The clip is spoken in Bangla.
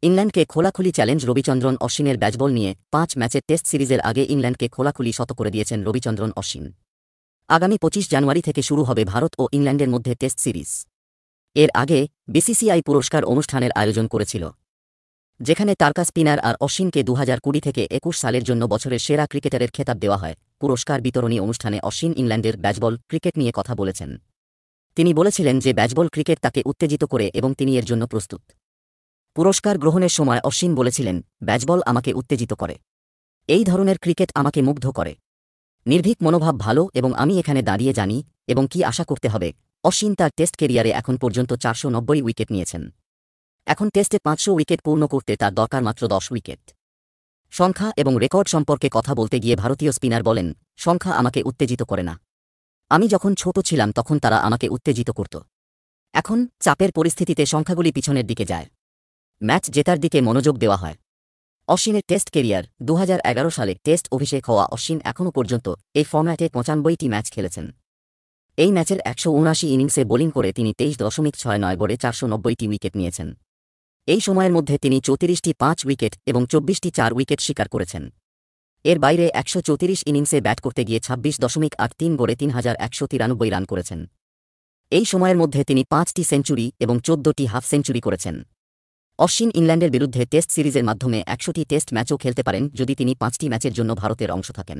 ইংল্যান্ডকে খোলাখুলি চ্যালেঞ্জ রবিচন্দ্রন অশ্বিনের ব্যাটবল নিয়ে 5 ম্যাচের টেস্ট সিরিজের আগে ইংল্যান্ডকে খোলাখুলি শত করে দিয়েছেন রবিচন্দ্রন অশ্বিন। আগামী 25 জানুয়ারি থেকে শুরু হবে ভারত ও ইংল্যান্ডের মধ্যে টেস্ট সিরিজ। এর আগে বিসিসিআই পুরস্কার অনুষ্ঠানের আয়োজন করেছিল, যেখানে তারকা স্পিনার আর অশ্বিনকে 2020 থেকে 21 সালের জন্য বছরের সেরা ক্রিকেটারের খেতাব দেওয়া হয়। পুরস্কার বিতরণী অনুষ্ঠানে অশ্বিন ইংল্যান্ডের ব্যাটবল ক্রিকেট নিয়ে কথা বলেছেন। তিনি বলেছিলেন যে ব্যাটবল ক্রিকেট তাকে উত্তেজিত করে এবং তিনি এর জন্য প্রস্তুত। পুরস্কার গ্রহণের সময় অশ্বিন বলেছিলেন, ব্যাটবল আমাকে উত্তেজিত করে। এই ধরনের ক্রিকেট আমাকে মুগ্ধ করে। নির্ভীক মনোভাব ভালো এবং আমি এখানে দাঁড়িয়ে জানি এবং কি আশা করতে হবে। অশ্বিন তার টেস্ট কেরিয়ারে এখন পর্যন্ত 490 উইকেট নিয়েছেন। এখন টেস্টে 500 উইকেট পূর্ণ করতে তার দরকার মাত্র 10 উইকেট। সংখ্যা এবং রেকর্ড সম্পর্কে কথা বলতে গিয়ে ভারতীয় স্পিনার বলেন, সংখ্যা আমাকে উত্তেজিত করে না। আমি যখন ছোট ছিলাম তখন তারা আমাকে উত্তেজিত করত। এখন চাপের পরিস্থিতিতে সংখ্যাগুলি পিছনের দিকে যায়। ম্যাচ জেতার দিকে মনোযোগ দেওয়া হয়। অশ্বিনের টেস্ট কেরিয়ার 2011 সালে টেস্ট অভিষেক হওয়া অশ্বিন এখনও পর্যন্ত এই ফর্ম্যাটে 95টি ম্যাচ খেলেছেন। এই ম্যাচের 179 ইনিংসে বোলিং করে তিনি 23.69 গড়ে 490টি উইকেট নিয়েছেন। এই সময়ের মধ্যে তিনি 34টি 5 উইকেট এবং 24টি 4 উইকেট শিকার করেছেন। এর বাইরে 134 ইনিংসে ব্যাট করতে গিয়ে 26.83 গড়ে 3193 রান করেছেন। এই সময়ের মধ্যে তিনি 5টি সেঞ্চুরি এবং 14টি হাফ সেঞ্চুরি করেছেন। অশ্বিন ইংল্যান্ডের বিরুদ্ধে টেস্ট সিরিজের মাধ্যমে 100টি টেস্ট ম্যাচও খেলতে পারেন যদি তিনি 5টি ম্যাচের জন্য ভারতের অংশ থাকেন।